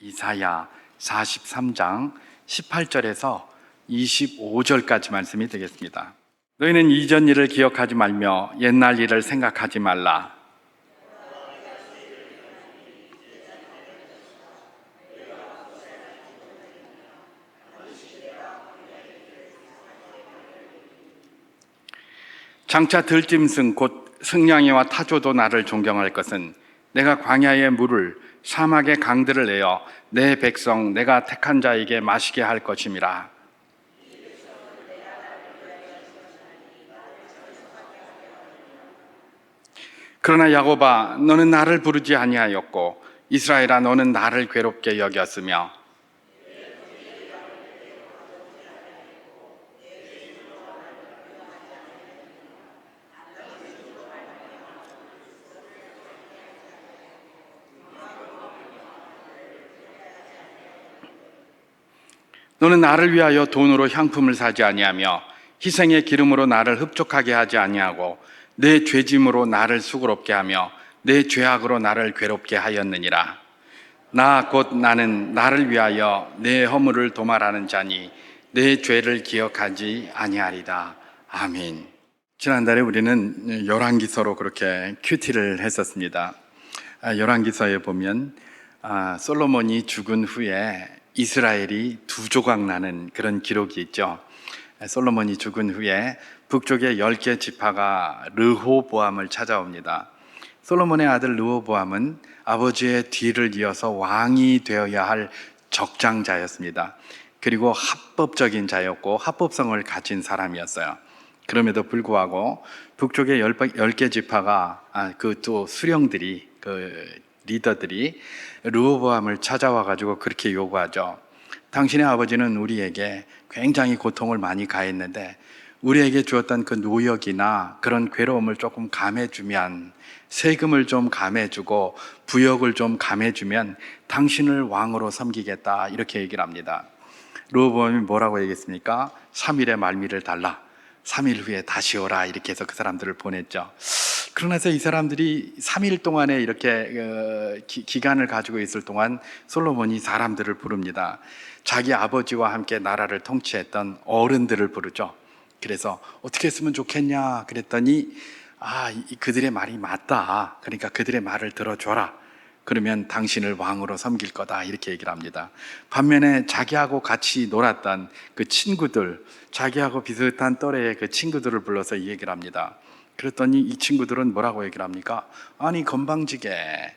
이사야 43장 18절에서 25절까지 말씀이 되겠습니다. 너희는 이전 일을 기억하지 말며 옛날 일을 생각하지 말라. 장차 들짐승 곧 승냥이와 타조도 나를 존경할 것은 내가 광야의 물을 사막의 강들을 내어 내 백성 내가 택한 자에게 마시게 할 것임이라. 그러나 야곱아 너는 나를 부르지 아니하였고 이스라엘아 너는 나를 괴롭게 여겼으며 너는 나를 위하여 돈으로 향품을 사지 아니하며 희생의 기름으로 나를 흡족하게 하지 아니하고 내 죄짐으로 나를 수고롭게 하며 내 죄악으로 나를 괴롭게 하였느니라. 나 곧 나는 나를 위하여 내 허물을 도말하는 자니 내 죄를 기억하지 아니하리다. 아멘. 지난달에 우리는 열왕기서로 그렇게 큐티를 했었습니다. 열왕기서에 보면 솔로몬이 죽은 후에 이스라엘이 두 조각 나는 그런 기록이 있죠. 솔로몬이 죽은 후에 북쪽의 10개 지파가 르호보암을 찾아옵니다. 솔로몬의 아들 르호보암은 아버지의 뒤를 이어서 왕이 되어야 할 적장자였습니다. 그리고 합법적인 자였고 합법성을 가진 사람이었어요. 그럼에도 불구하고 북쪽의 10개 지파가 그 또 수령들이 리더들이 르호보암을 찾아와가지고 그렇게 요구하죠. 당신의 아버지는 우리에게 굉장히 고통을 많이 가했는데 우리에게 주었던 그 노역이나 그런 괴로움을 조금 감해주면, 세금을 좀 감해주고 부역을 좀 감해주면 당신을 왕으로 섬기겠다, 이렇게 얘기를 합니다. 르호보암이 뭐라고 얘기했습니까? 3일의 말미를 달라, 3일 후에 다시 오라, 이렇게 해서 그 사람들을 보냈죠. 그러나서 이 사람들이 3일 동안에 이렇게 기간을 가지고 있을 동안 솔로몬이 사람들을 부릅니다. 자기 아버지와 함께 나라를 통치했던 어른들을 부르죠. 그래서 어떻게 했으면 좋겠냐 그랬더니 그들의 말이 맞다, 그러니까 그들의 말을 들어줘라, 그러면 당신을 왕으로 섬길 거다, 이렇게 얘기를 합니다. 반면에 자기하고 같이 놀았던 그 친구들, 자기하고 비슷한 또래의 그 친구들을 불러서 이 얘기를 합니다. 그랬더니 이 친구들은 뭐라고 얘기를 합니까? 아니 건방지게,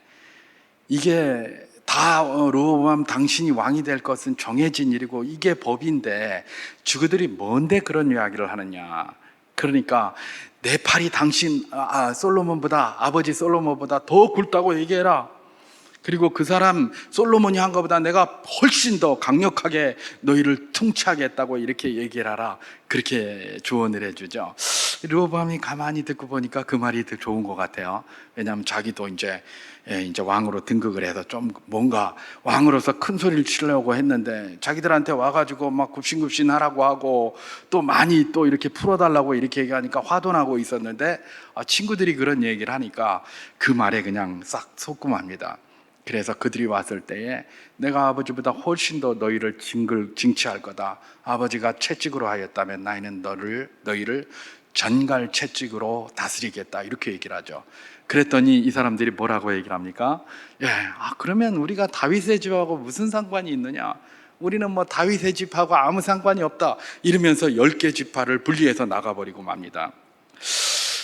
이게 다 르호보암 당신이 왕이 될 것은 정해진 일이고 이게 법인데 저그들이 뭔데 그런 이야기를 하느냐. 그러니까 내 팔이 당신 솔로몬보다, 아버지 솔로몬보다 더 굵다고 얘기해라. 그리고 그 사람 솔로몬이 한 것보다 내가 훨씬 더 강력하게 너희를 통치하겠다고 이렇게 얘기를 하라, 그렇게 조언을 해주죠. 르호보암이 가만히 듣고 보니까 그 말이 더 좋은 것 같아요. 왜냐하면 자기도 이제 왕으로 등극을 해서 좀 뭔가 왕으로서 큰 소리를 치려고 했는데 자기들한테 와가지고 막 굽신굽신 하라고 하고 또 많이 또 이렇게 풀어달라고 이렇게 얘기하니까 화도 나고 있었는데 친구들이 그런 얘기를 하니까 그 말에 그냥 싹 속금합니다. 그래서 그들이 왔을 때에 내가 아버지보다 훨씬 더 너희를 징치할 거다, 아버지가 채찍으로 하였다면 나는 너희를 전갈 채찍으로 다스리겠다, 이렇게 얘기를 하죠. 그랬더니 이 사람들이 뭐라고 얘기를 합니까? 그러면 우리가 다윗의 집하고 무슨 상관이 있느냐, 우리는 뭐 다윗의 집하고 아무 상관이 없다, 이러면서 10개 지파를 분리해서 나가버리고 맙니다.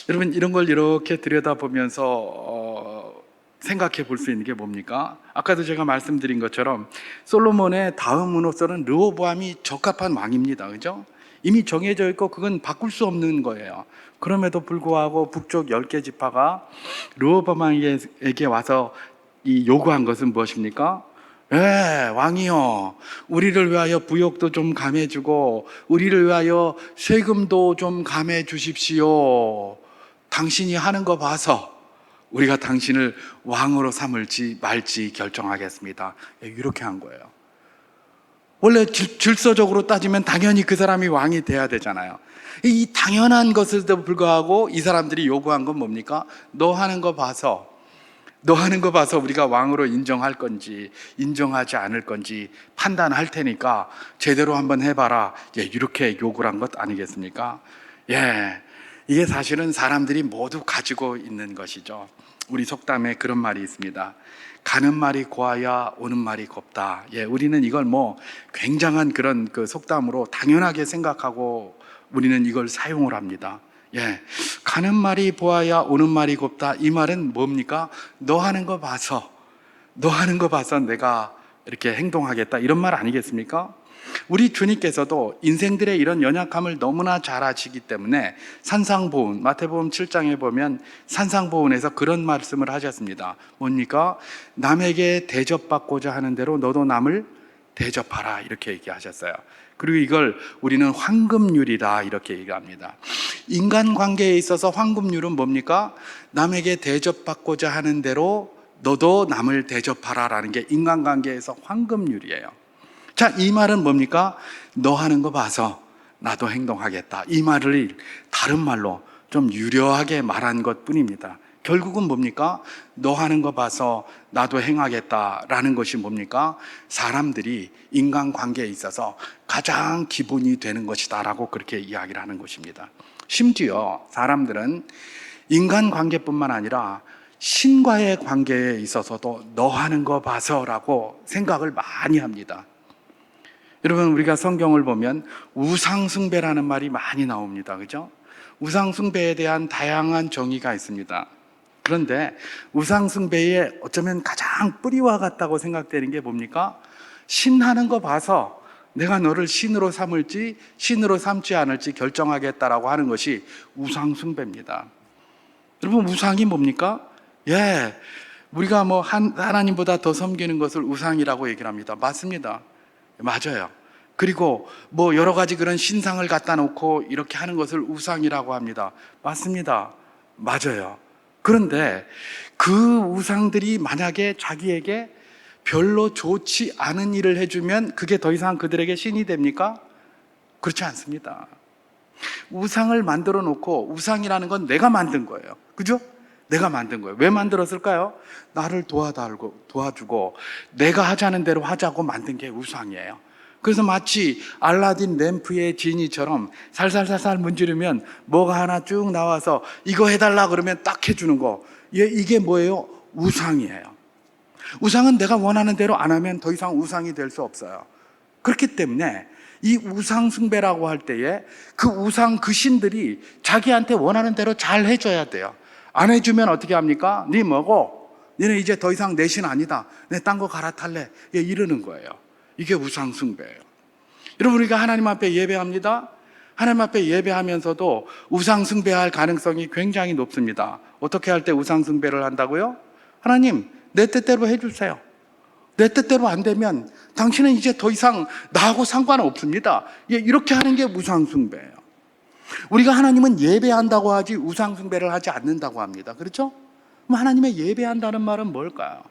여러분, 이런 걸 이렇게 들여다보면서 생각해 볼 수 있는 게 뭡니까? 아까도 제가 말씀드린 것처럼 솔로몬의 다음 후노서는 르호보암이 적합한 왕입니다. 그죠? 이미 정해져 있고 그건 바꿀 수 없는 거예요. 그럼에도 불구하고 북쪽 10개 지파가 르호보암에게 와서 요구한 것은 무엇입니까? 왕이여, 우리를 위하여 부역도 좀 감해주고 우리를 위하여 세금도 좀 감해 주십시오. 당신이 하는 거 봐서 우리가 당신을 왕으로 삼을지 말지 결정하겠습니다, 이렇게 한 거예요. 원래 질서적으로 따지면 당연히 그 사람이 왕이 돼야 되잖아요. 이 당연한 것에도 불구하고 이 사람들이 요구한 건 뭡니까? 너 하는 거 봐서 너 하는 거 봐서 우리가 왕으로 인정할 건지 인정하지 않을 건지 판단할 테니까 제대로 한번 해봐라. 이렇게 요구를 한 것 아니겠습니까? 이게 사실은 사람들이 모두 가지고 있는 것이죠. 우리 속담에 그런 말이 있습니다. 가는 말이 고와야 오는 말이 곱다. 우리는 이걸 굉장한 그런 그 속담으로 당연하게 생각하고 우리는 이걸 사용을 합니다. 가는 말이 보아야 오는 말이 곱다. 이 말은 뭡니까? 너 하는 거 봐서 내가 이렇게 행동하겠다. 이런 말 아니겠습니까? 우리 주님께서도 인생들의 이런 연약함을 너무나 잘 아시기 때문에 산상보훈, 마태복음 7장에 보면 산상보훈에서 그런 말씀을 하셨습니다. 뭡니까? 남에게 대접받고자 하는 대로 너도 남을 대접하라. 이렇게 얘기하셨어요. 그리고 이걸 우리는 황금률이다 이렇게 얘기합니다. 인간관계에 있어서 황금률은 뭡니까? 남에게 대접받고자 하는 대로 너도 남을 대접하라라는 게 인간관계에서 황금률이에요. 자, 이 말은 뭡니까? 너 하는 거 봐서 나도 행동하겠다. 이 말을 다른 말로 좀 유려하게 말한 것 뿐입니다. 결국은 뭡니까? 너 하는 거 봐서 나도 행하겠다라는 것이 뭡니까? 사람들이 인간관계에 있어서 가장 기본이 되는 것이다라고 그렇게 이야기를 하는 것입니다. 심지어 사람들은 인간관계뿐만 아니라 신과의 관계에 있어서도 너 하는 거 봐서라고 생각을 많이 합니다. 여러분, 우리가 성경을 보면 우상숭배라는 말이 많이 나옵니다. 그죠? 우상숭배에 대한 다양한 정의가 있습니다. 그런데 우상숭배의 어쩌면 가장 뿌리와 같다고 생각되는 게 뭡니까? 신하는 거 봐서 내가 너를 신으로 삼을지 신으로 삼지 않을지 결정하겠다라고 하는 것이 우상숭배입니다. 여러분, 우상이 뭡니까? 우리가 하나님보다 더 섬기는 것을 우상이라고 얘기를 합니다. 맞습니다. 맞아요. 그리고 여러 가지 그런 신상을 갖다 놓고 이렇게 하는 것을 우상이라고 합니다. 맞습니다. 맞아요. 그런데 그 우상들이 만약에 자기에게 별로 좋지 않은 일을 해주면 그게 더 이상 그들에게 신이 됩니까? 그렇지 않습니다. 우상을 만들어 놓고, 우상이라는 건 내가 만든 거예요. 그죠? 내가 만든 거예요. 왜 만들었을까요? 나를 도와주고 내가 하자는 대로 하자고 만든 게 우상이에요. 그래서 마치 알라딘 램프의 지니처럼 살살살살 문지르면 뭐가 하나 쭉 나와서 이거 해달라 그러면 딱 해주는 거. 이게 뭐예요? 우상이에요. 우상은 내가 원하는 대로 안 하면 더 이상 우상이 될 수 없어요. 그렇기 때문에 이 우상 숭배라고 할 때에 그 우상, 그 신들이 자기한테 원하는 대로 잘 해줘야 돼요. 안 해주면 어떻게 합니까? 네 뭐고? 너는 이제 더 이상 내 신 아니다. 내 딴 거 갈아탈래. 이러는 거예요. 이게 우상 숭배예요. 여러분, 우리가 하나님 앞에 예배합니다. 하나님 앞에 예배하면서도 우상 숭배할 가능성이 굉장히 높습니다. 어떻게 할 때 우상 숭배를 한다고요? 하나님, 내 뜻대로 해주세요. 내 뜻대로 안 되면 당신은 이제 더 이상 나하고 상관없습니다. 이렇게 하는 게 우상 숭배예요. 우리가 하나님은 예배한다고 하지 우상 숭배를 하지 않는다고 합니다. 그렇죠? 그럼 하나님의 예배한다는 말은 뭘까요?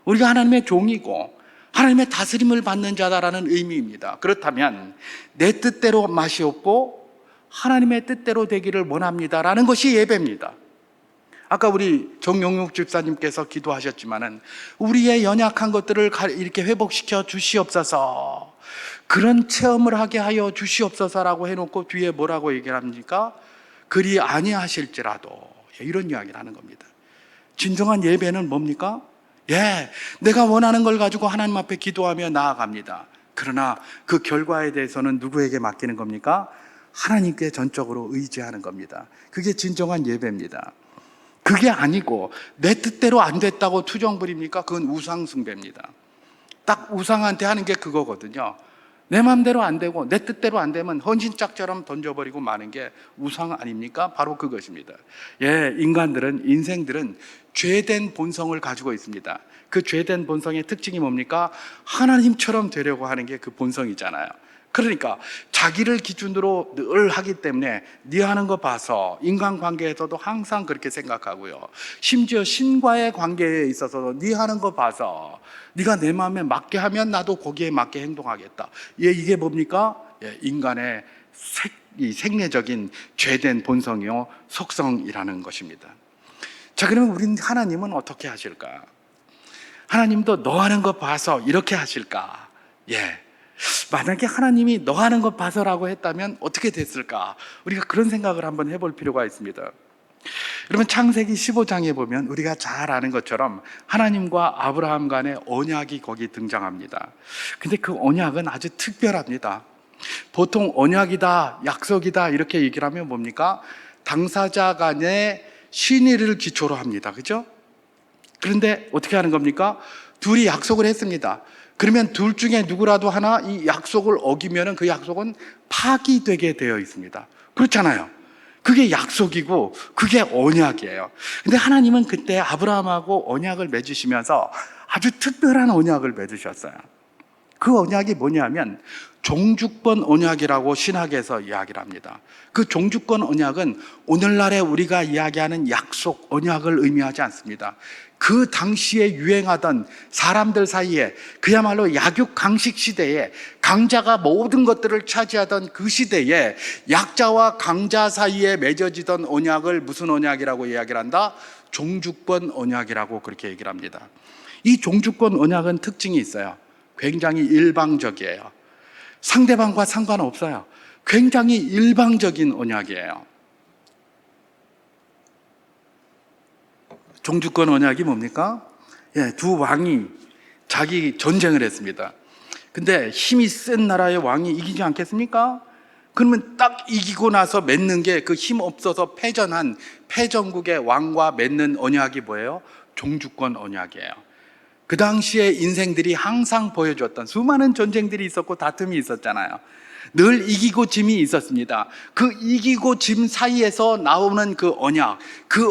우리가 하나님의 종이고 하나님의 다스림을 받는 자다라는 의미입니다. 그렇다면 내 뜻대로 맛이 없고 하나님의 뜻대로 되기를 원합니다라는 것이 예배입니다. 아까 우리 정용육 집사님께서 기도하셨지만은 우리의 연약한 것들을 이렇게 회복시켜 주시옵소서, 그런 체험을 하게 하여 주시옵소서라고 해놓고 뒤에 뭐라고 얘기를 합니까? 그리 아니하실지라도, 이런 이야기를 하는 겁니다. 진정한 예배는 뭡니까? 내가 원하는 걸 가지고 하나님 앞에 기도하며 나아갑니다. 그러나 그 결과에 대해서는 누구에게 맡기는 겁니까? 하나님께 전적으로 의지하는 겁니다. 그게 진정한 예배입니다. 그게 아니고 내 뜻대로 안 됐다고 투정 부립니까? 그건 우상 숭배입니다. 딱 우상한테 하는 게 그거거든요. 내 마음대로 안 되고 내 뜻대로 안 되면 헌신짝처럼 던져버리고 마는 게 우상 아닙니까? 바로 그것입니다. 인생들은 죄된 본성을 가지고 있습니다. 그 죄된 본성의 특징이 뭡니까? 하나님처럼 되려고 하는 게 그 본성이잖아요. 그러니까 자기를 기준으로 늘 하기 때문에 네 하는 거 봐서 인간관계에서도 항상 그렇게 생각하고요. 심지어 신과의 관계에 있어서도 네 하는 거 봐서 네가 내 마음에 맞게 하면 나도 거기에 맞게 행동하겠다. 이게 뭡니까? 인간의 생리적인 죄된 본성이요, 속성이라는 것입니다. 자, 그러면 우린 하나님은 어떻게 하실까? 하나님도 너 하는 거 봐서 이렇게 하실까? 예. 만약에 하나님이 너 하는 거 봐서라고 했다면 어떻게 됐을까? 우리가 그런 생각을 한번 해볼 필요가 있습니다. 여러분, 창세기 15장에 보면 우리가 잘 아는 것처럼 하나님과 아브라함 간의 언약이 거기 등장합니다. 근데 그 언약은 아주 특별합니다. 보통 언약이다, 약속이다 이렇게 얘기를 하면 뭡니까? 당사자 간의 신의를 기초로 합니다. 그죠? 그런데 어떻게 하는 겁니까? 둘이 약속을 했습니다. 그러면 둘 중에 누구라도 하나 이 약속을 어기면 그 약속은 파기되게 되어 있습니다. 그렇잖아요. 그게 약속이고 그게 언약이에요. 근데 하나님은 그때 아브라함하고 언약을 맺으시면서 아주 특별한 언약을 맺으셨어요. 그 언약이 뭐냐면 종주권 언약이라고 신학에서 이야기를 합니다. 그 종주권 언약은 오늘날에 우리가 이야기하는 약속, 언약을 의미하지 않습니다. 그 당시에 유행하던 사람들 사이에 그야말로 약육강식 시대에 강자가 모든 것들을 차지하던 그 시대에 약자와 강자 사이에 맺어지던 언약을 무슨 언약이라고 이야기를 한다? 종주권 언약이라고 그렇게 얘기를 합니다. 이 종주권 언약은 특징이 있어요. 굉장히 일방적이에요. 상대방과 상관없어요. 굉장히 일방적인 언약이에요. 종주권 언약이 뭡니까? 두 왕이 자기 전쟁을 했습니다. 근데 힘이 센 나라의 왕이 이기지 않겠습니까? 그러면 딱 이기고 나서 맺는 게 그 힘 없어서 패전한 패전국의 왕과 맺는 언약이 뭐예요? 종주권 언약이에요. 그 당시에 인생들이 항상 보여줬던 수많은 전쟁들이 있었고 다툼이 있었잖아요. 늘 이기고 짐이 있었습니다. 그 이기고 짐 사이에서 나오는 그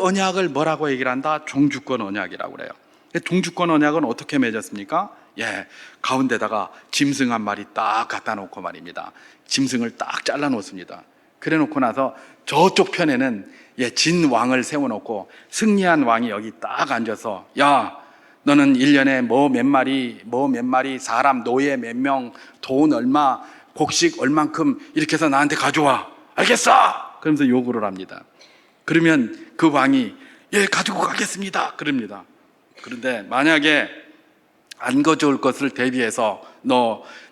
언약을 뭐라고 얘기를 한다? 종주권 언약이라고 그래요. 종주권 언약은 어떻게 맺었습니까? 가운데다가 짐승 한 마리 딱 갖다 놓고 말입니다. 짐승을 딱 잘라 놓습니다. 그래 놓고 나서 저쪽 편에는 진 왕을 세워놓고 승리한 왕이 여기 딱 앉아서 너는 1년에 뭐 몇 마리 사람 노예 몇 명 돈 얼마 곡식 얼만큼 이렇게 해서 나한테 가져와. 알겠어? 그러면서 요구를 합니다. 그러면 그 왕이 가지고 가겠습니다. 그럽니다. 그런데 만약에 안 가져올 것을 대비해서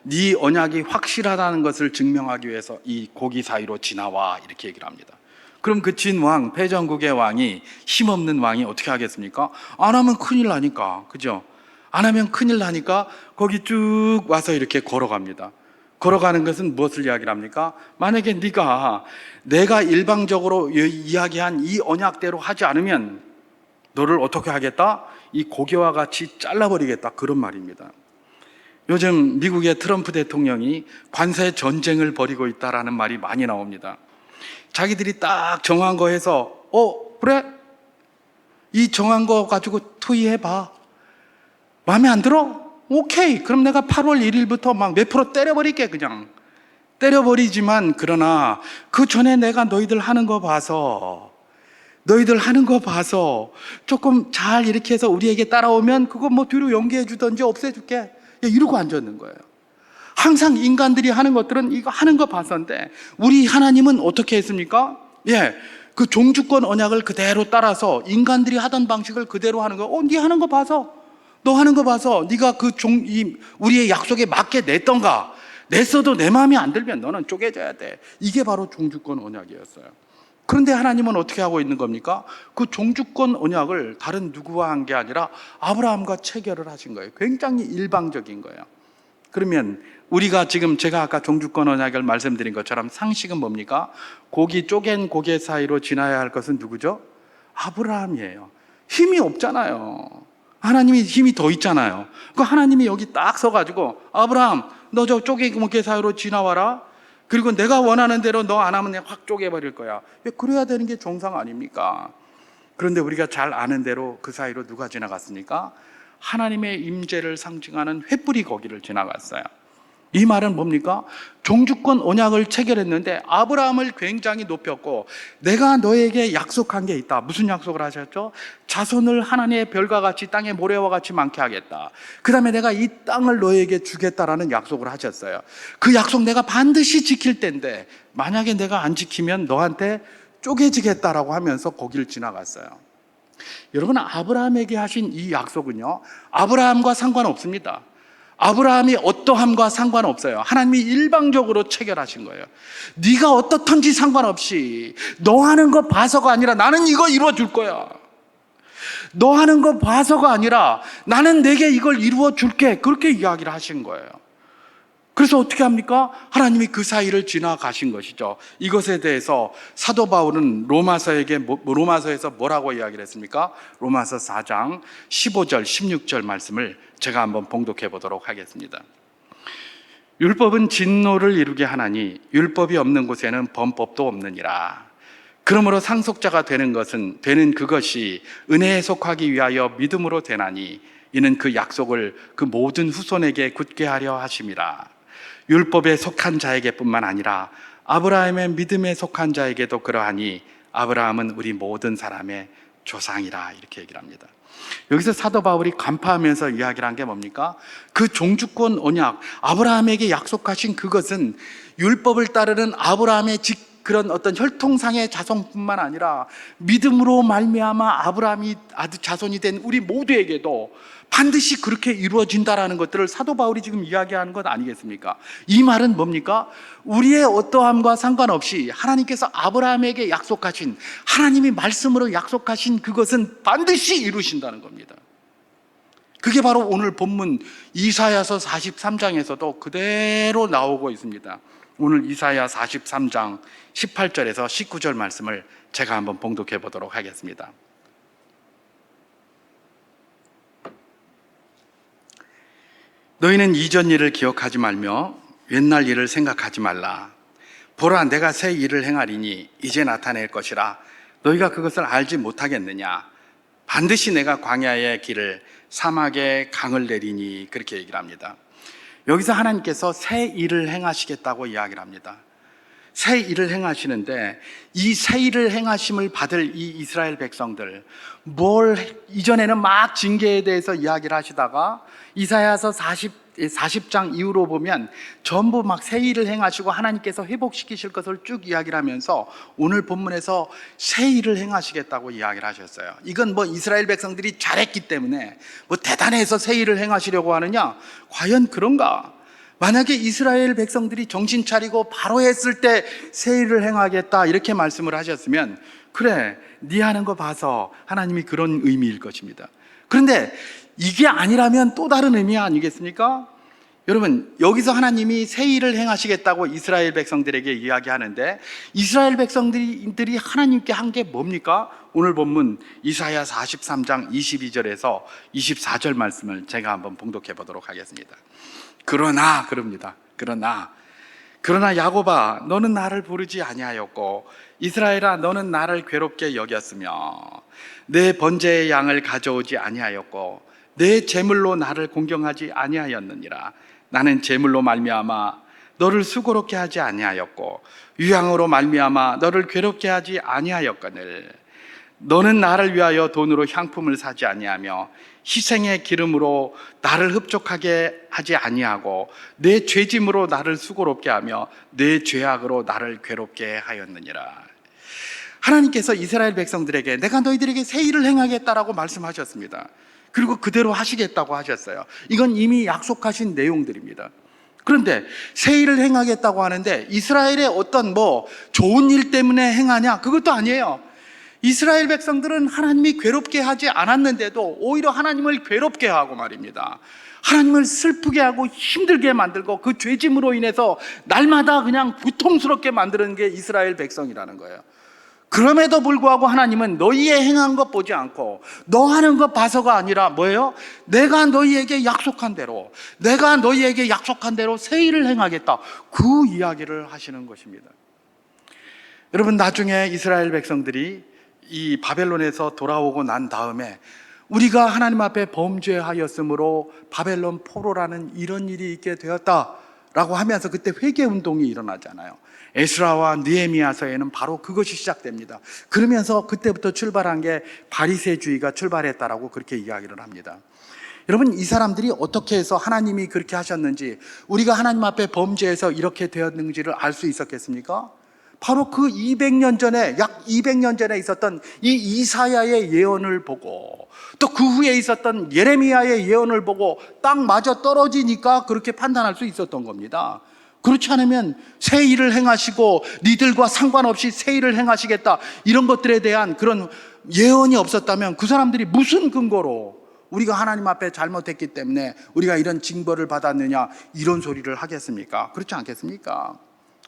네 언약이 확실하다는 것을 증명하기 위해서 이 고기 사이로 지나와 이렇게 얘기를 합니다. 그럼 그 진왕, 패전국의 왕이, 힘없는 왕이 어떻게 하겠습니까? 안 하면 큰일 나니까. 그죠? 안 하면 큰일 나니까 거기 쭉 와서 이렇게 걸어갑니다. 걸어가는 것은 무엇을 이야기를 합니까? 만약에 내가 일방적으로 이야기한 이 언약대로 하지 않으면 너를 어떻게 하겠다? 이 고기와 같이 잘라버리겠다. 그런 말입니다. 요즘 미국의 트럼프 대통령이 관세 전쟁을 벌이고 있다라는 말이 많이 나옵니다. 자기들이 딱 정한 거 해서 그래? 이 정한 거 가지고 투의해봐. 마음에 안 들어? 오케이. 그럼 내가 8월 1일부터 막 몇 프로 때려버릴게. 그냥 때려버리지만 그러나 그 전에 내가 너희들 하는 거 봐서 조금 잘 이렇게 해서 우리에게 따라오면 그거 뭐 뒤로 연기해 주든지 없애줄게. 이러고 앉았는 거예요. 항상 인간들이 하는 것들은 이거 하는 거 봤었는데 우리 하나님은 어떻게 했습니까? 그 종주권 언약을 그대로 따라서 인간들이 하던 방식을 그대로 하는 거예요. 네 하는 거 봐서, 너 하는 거 봐서 네가 우리의 약속에 맞게 냈어도 내 마음에 안 들면 너는 쪼개져야 돼. 이게 바로 종주권 언약이었어요. 그런데 하나님은 어떻게 하고 있는 겁니까? 그 종주권 언약을 다른 누구와 한 게 아니라 아브라함과 체결을 하신 거예요. 굉장히 일방적인 거예요. 그러면 우리가 지금 제가 아까 종주권 언약을 말씀드린 것처럼 상식은 뭡니까? 쪼갠 고개 사이로 지나야 할 것은 누구죠? 아브라함이에요. 힘이 없잖아요. 하나님이 힘이 더 있잖아요. 그 하나님이 여기 딱 서가지고 아브라함 너 저 쪼갠 고개 사이로 지나와라. 그리고 내가 원하는 대로 너 안 하면 내가 확 쪼개버릴 거야. 그래야 되는 게 정상 아닙니까? 그런데 우리가 잘 아는 대로 그 사이로 누가 지나갔습니까? 하나님의 임재를 상징하는 횃불이 거기를 지나갔어요. 이 말은 뭡니까? 종주권 언약을 체결했는데 아브라함을 굉장히 높였고 내가 너에게 약속한 게 있다. 무슨 약속을 하셨죠? 자손을 하나님의 별과 같이 땅의 모래와 같이 많게 하겠다. 그 다음에 내가 이 땅을 너에게 주겠다라는 약속을 하셨어요. 그 약속 내가 반드시 지킬 텐데 만약에 내가 안 지키면 너한테 쪼개지겠다라고 하면서 거기를 지나갔어요. 여러분, 아브라함에게 하신 이 약속은요, 아브라함과 상관없습니다. 아브라함이 어떠함과 상관없어요. 하나님이 일방적으로 체결하신 거예요. 네가 어떻든지 상관없이 너 하는 거 봐서가 아니라 나는 이거 이루어 줄 거야. 너 하는 거 봐서가 아니라 나는 내게 이걸 이루어 줄게. 그렇게 이야기를 하신 거예요. 그래서 어떻게 합니까? 하나님이 그 사이를 지나가신 것이죠. 이것에 대해서 사도 바울은 로마서에서 뭐라고 이야기를 했습니까? 로마서 4장 15절 16절 말씀을 제가 한번 봉독해 보도록 하겠습니다. 율법은 진노를 이루게 하나니 율법이 없는 곳에는 범법도 없느니라. 그러므로 상속자가 되는 그것이 은혜에 속하기 위하여 믿음으로 되나니 이는 그 약속을 그 모든 후손에게 굳게 하려 하심이라. 율법에 속한 자에게뿐만 아니라 아브라함의 믿음에 속한 자에게도 그러하니 아브라함은 우리 모든 사람의 조상이라. 이렇게 얘기를 합니다. 여기서 사도 바울이 간파하면서 이야기를 한 게 뭡니까? 그 종주권 언약, 아브라함에게 약속하신 그것은 율법을 따르는 아브라함의 그런 어떤 혈통상의 자손뿐만 아니라 믿음으로 말미암아 아브라함이 자손이 된 우리 모두에게도 반드시 그렇게 이루어진다라는 것들을 사도 바울이 지금 이야기하는 것 아니겠습니까? 이 말은 뭡니까? 우리의 어떠함과 상관없이 하나님께서 아브라함에게 약속하신, 하나님이 말씀으로 약속하신 그것은 반드시 이루신다는 겁니다. 그게 바로 오늘 본문 이사야서 43장에서도 그대로 나오고 있습니다. 오늘 이사야 43장 18절에서 19절 말씀을 제가 한번 봉독해 보도록 하겠습니다. 너희는 이전 일을 기억하지 말며 옛날 일을 생각하지 말라. 보라, 내가 새 일을 행하리니 이제 나타낼 것이라. 너희가 그것을 알지 못하겠느냐? 반드시 내가 광야의 길을, 사막에 강을 내리니. 그렇게 얘기를 합니다. 여기서 하나님께서 새 일을 행하시겠다고 이야기를 합니다. 새 일을 행하시는데 이 새 일을 행하심을 받을 이 이스라엘 백성들, 이전에는 막 징계에 대해서 이야기를 하시다가 이사야서 40장 이후로 보면 전부 막 새 일을 행하시고 하나님께서 회복시키실 것을 쭉 이야기를 하면서 오늘 본문에서 새 일을 행하시겠다고 이야기를 하셨어요. 이건 이스라엘 백성들이 잘했기 때문에 대단해서 새 일을 행하시려고 하느냐? 과연 그런가? 만약에 이스라엘 백성들이 정신 차리고 바로 했을 때 새 일을 행하겠다 이렇게 말씀을 하셨으면 그래, 네 하는 거 봐서 하나님이 그런 의미일 것입니다. 그런데 이게 아니라면 또 다른 의미 아니겠습니까? 여러분, 여기서 하나님이 새 일을 행하시겠다고 이스라엘 백성들에게 이야기하는데 이스라엘 백성들이 하나님께 한 게 뭡니까? 오늘 본문 이사야 43장 22절에서 24절 말씀을 제가 한번 봉독해 보도록 하겠습니다. 그러나 그럽니다. 그러나 야곱아, 너는 나를 부르지 아니하였고 이스라엘아, 너는 나를 괴롭게 여겼으며 내 번제의 양을 가져오지 아니하였고 내 제물로 나를 공경하지 아니하였느니라. 나는 제물로 말미암아 너를 수고롭게 하지 아니하였고 유향으로 말미암아 너를 괴롭게 하지 아니하였거늘. 너는 나를 위하여 돈으로 향품을 사지 아니하며 희생의 기름으로 나를 흡족하게 하지 아니하고 내 죄짐으로 나를 수고롭게 하며 내 죄악으로 나를 괴롭게 하였느니라. 하나님께서 이스라엘 백성들에게 내가 너희들에게 새 일을 행하겠다라고 말씀하셨습니다. 그리고 그대로 하시겠다고 하셨어요. 이건 이미 약속하신 내용들입니다. 그런데 새 일을 행하겠다고 하는데 이스라엘의 어떤 좋은 일 때문에 행하냐? 그것도 아니에요. 이스라엘 백성들은 하나님이 괴롭게 하지 않았는데도 오히려 하나님을 괴롭게 하고 말입니다. 하나님을 슬프게 하고 힘들게 만들고 그 죄짐으로 인해서 날마다 그냥 고통스럽게 만드는 게 이스라엘 백성이라는 거예요. 그럼에도 불구하고 하나님은 너희의 행한 것 보지 않고 너 하는 것 봐서가 아니라 뭐예요? 내가 너희에게 약속한 대로 새 일을 행하겠다, 그 이야기를 하시는 것입니다. 여러분, 나중에 이스라엘 백성들이 이 바벨론에서 돌아오고 난 다음에 우리가 하나님 앞에 범죄하였으므로 바벨론 포로라는 이런 일이 있게 되었다라고 하면서 그때 회개운동이 일어나잖아요. 에스라와 느헤미야서에는 바로 그것이 시작됩니다. 그러면서 그때부터 출발한 게 바리새주의가 출발했다라고 그렇게 이야기를 합니다. 여러분, 이 사람들이 어떻게 해서 하나님이 그렇게 하셨는지, 우리가 하나님 앞에 범죄해서 이렇게 되었는지를 알 수 있었겠습니까? 바로 그 200년 전에, 약 200년 전에 있었던 이 이사야의 예언을 보고 또 그 후에 있었던 예레미야의 예언을 보고 딱 맞아 떨어지니까 그렇게 판단할 수 있었던 겁니다. 그렇지 않으면 새 일을 행하시고 니들과 상관없이 새 일을 행하시겠다, 이런 것들에 대한 그런 예언이 없었다면 그 사람들이 무슨 근거로 우리가 하나님 앞에 잘못했기 때문에 우리가 이런 징벌을 받았느냐, 이런 소리를 하겠습니까? 그렇지 않겠습니까?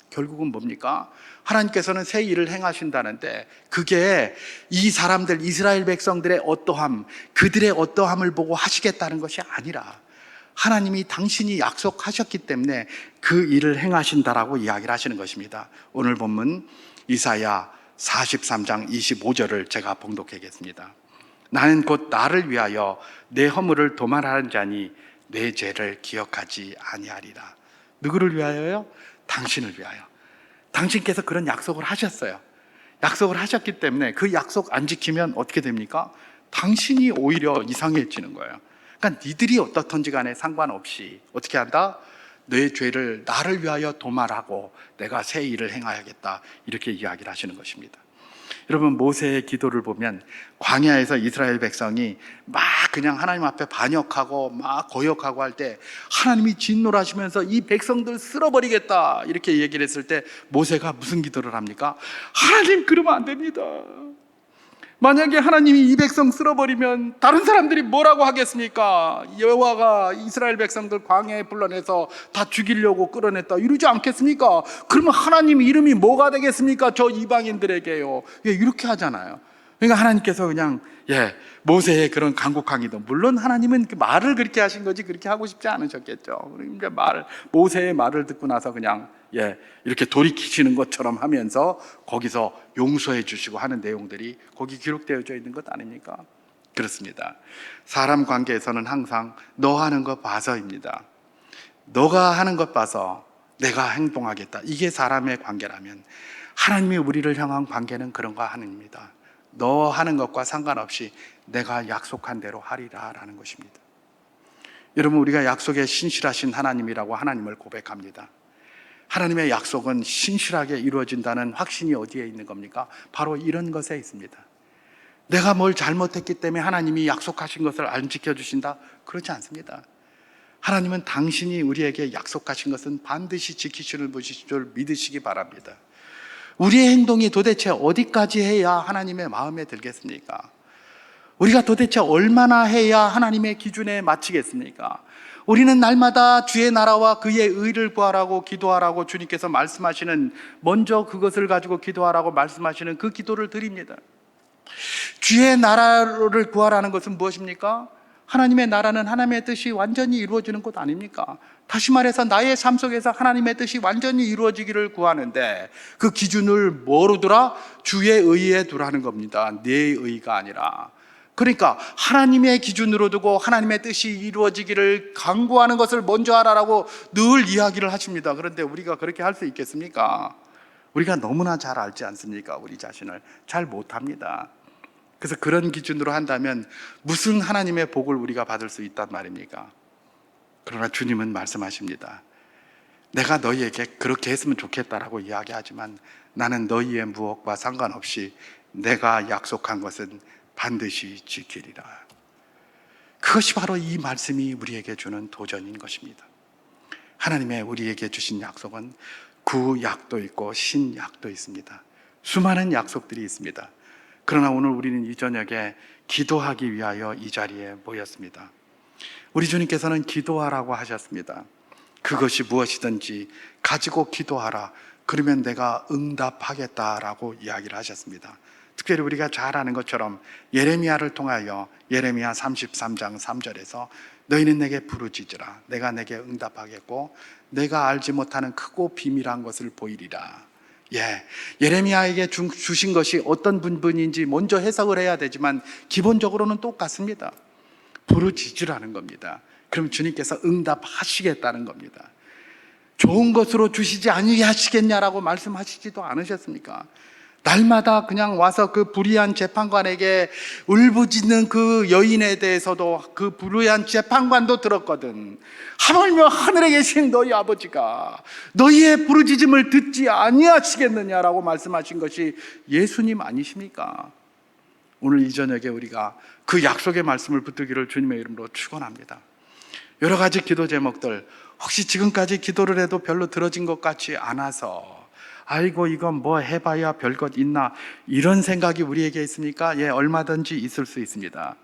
결국은 뭡니까? 하나님께서는 새 일을 행하신다는데 그게 이 사람들, 이스라엘 백성들의 어떠함, 그들의 어떠함을 보고 하시겠다는 것이 아니라 하나님이 당신이 약속하셨기 때문에 그 일을 행하신다라고 이야기를 하시는 것입니다. 오늘 본문 이사야 43장 25절을 제가 봉독하겠습니다. 나는 곧 나를 위하여 내 허물을 도말하는 자니 내 죄를 기억하지 아니하리라. 누구를 위하여요? 당신을 위하여. 당신께서 그런 약속을 하셨어요. 약속을 하셨기 때문에 그 약속 안 지키면 어떻게 됩니까? 당신이 오히려 이상해지는 거예요. 그러니까 니들이 어떻든지 간에 상관없이 어떻게 한다? 내 죄를 나를 위하여 도말하고 내가 새 일을 행하야겠다, 이렇게 이야기를 하시는 것입니다. 여러분, 모세의 기도를 보면 광야에서 이스라엘 백성이 막 그냥 하나님 앞에 반역하고 막 거역하고 할 때 하나님이 진노하시면서 이 백성들 쓸어버리겠다 이렇게 얘기를 했을 때 모세가 무슨 기도를 합니까? 하나님, 그러면 안 됩니다. 만약에 하나님이 이 백성 쓸어버리면 다른 사람들이 뭐라고 하겠습니까? 여호와가 이스라엘 백성들 광야에 불러내서 다 죽이려고 끌어냈다 이러지 않겠습니까? 그러면 하나님 이름이 뭐가 되겠습니까? 저 이방인들에게요. 이렇게 하잖아요. 그러니까 하나님께서 그냥 모세의 그런 간곡한 기도, 물론 하나님은 그 말을 그렇게 하신 거지 그렇게 하고 싶지 않으셨겠죠. 그러니까 모세의 말을 듣고 나서 그냥 이렇게 돌이키시는 것처럼 하면서 거기서 용서해 주시고 하는 내용들이 거기 기록되어져 있는 것 아닙니까? 그렇습니다. 사람 관계에서는 항상 너 하는 거 봐서입니다. 너가 하는 것 봐서 내가 행동하겠다, 이게 사람의 관계라면 하나님이 우리를 향한 관계는 그런 거 아닙니다. 너 하는 것과 상관없이 내가 약속한 대로 하리라 라는 것입니다. 여러분, 우리가 약속에 신실하신 하나님이라고 하나님을 고백합니다. 하나님의 약속은 신실하게 이루어진다는 확신이 어디에 있는 겁니까? 바로 이런 것에 있습니다. 내가 뭘 잘못했기 때문에 하나님이 약속하신 것을 안 지켜주신다? 그렇지 않습니다. 하나님은 당신이 우리에게 약속하신 것은 반드시 지키시는 분이신 줄 믿으시기 바랍니다. 우리의 행동이 도대체 어디까지 해야 하나님의 마음에 들겠습니까? 우리가 도대체 얼마나 해야 하나님의 기준에 맞추겠습니까? 우리는 날마다 주의 나라와 그의 의를 구하라고 기도하라고 주님께서 말씀하시는, 먼저 그것을 가지고 기도하라고 말씀하시는 그 기도를 드립니다. 주의 나라를 구하라는 것은 무엇입니까? 하나님의 나라는 하나님의 뜻이 완전히 이루어지는 것 아닙니까? 다시 말해서 나의 삶 속에서 하나님의 뜻이 완전히 이루어지기를 구하는데 그 기준을 뭐로 두라? 주의 의에 두라는 겁니다. 내 의가 아니라. 그러니까 하나님의 기준으로 두고 하나님의 뜻이 이루어지기를 간구하는 것을 먼저 하라라고 늘 이야기를 하십니다. 그런데 우리가 그렇게 할 수 있겠습니까? 우리가 너무나 잘 알지 않습니까? 우리 자신을 잘 못합니다. 그래서 그런 기준으로 한다면 무슨 하나님의 복을 우리가 받을 수 있단 말입니까? 그러나 주님은 말씀하십니다. 내가 너희에게 그렇게 했으면 좋겠다라고 이야기하지만 나는 너희의 무엇과 상관없이 내가 약속한 것은 반드시 지키리라. 그것이 바로 이 말씀이 우리에게 주는 도전인 것입니다. 하나님의 우리에게 주신 약속은 구약도 있고 신약도 있습니다. 수많은 약속들이 있습니다. 그러나 오늘 우리는 이 저녁에 기도하기 위하여 이 자리에 모였습니다. 우리 주님께서는 기도하라고 하셨습니다. 그것이 무엇이든지 가지고 기도하라. 그러면 내가 응답하겠다라고 이야기를 하셨습니다. 특별히 우리가 잘 아는 것처럼 예레미야를 통하여 예레미야 33장 3절에서 너희는 내게 부르짖으라. 내가 내게 응답하겠고 내가 알지 못하는 크고 비밀한 것을 보이리라. 예레미야에게 주신 것이 어떤 부분인지 먼저 해석을 해야 되지만 기본적으로는 똑같습니다. 부르짖으라는 겁니다. 그럼 주님께서 응답하시겠다는 겁니다. 좋은 것으로 주시지 아니하시겠냐라고 말씀하시지도 않으셨습니까? 날마다 그냥 와서 그 불의한 재판관에게 울부짖는 그 여인에 대해서도 그 불의한 재판관도 들었거든. 하물며 하늘에 계신 너희 아버지가 너희의 부르짖음을 듣지 아니하시겠느냐라고 말씀하신 것이 예수님 아니십니까? 오늘 이 저녁에 우리가 그 약속의 말씀을 붙들기를 주님의 이름으로 축원합니다. 여러 가지 기도 제목들, 혹시 지금까지 기도를 해도 별로 들어진 것 같지 않아서 아이고 이건 뭐 해봐야 별것 있나, 이런 생각이 우리에게 있습니까? 예, 얼마든지 있을 수 있습니다.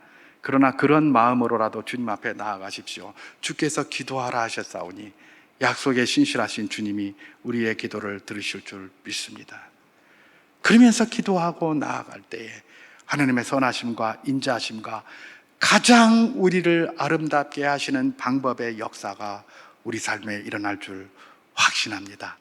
그러나 그런 마음으로라도 주님 앞에 나아가십시오. 주께서 기도하라 하셨사오니 약속에 신실하신 주님이 우리의 기도를 들으실 줄 믿습니다. 그러면서 기도하고 나아갈 때에 하나님의 선하심과 인자하심과 가장 우리를 아름답게 하시는 방법의 역사가 우리 삶에 일어날 줄 확신합니다.